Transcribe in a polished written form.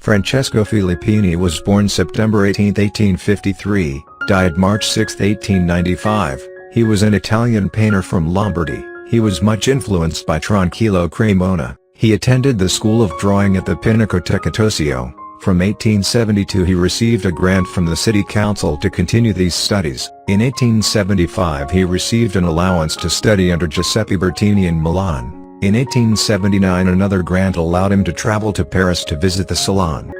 Francesco Filippini was born September 18, 1853, died March 6, 1895. He was an Italian painter from Lombardy. He was much influenced by Tranquillo Cremona. He attended the School of Drawing at the Pinacoteca Tosio. From 1872 he received a grant from the city council to continue these studies. In 1875 he received an allowance to study under Giuseppe Bertini in Milan. In 1879 another grant allowed him to travel to Paris to visit the Salon.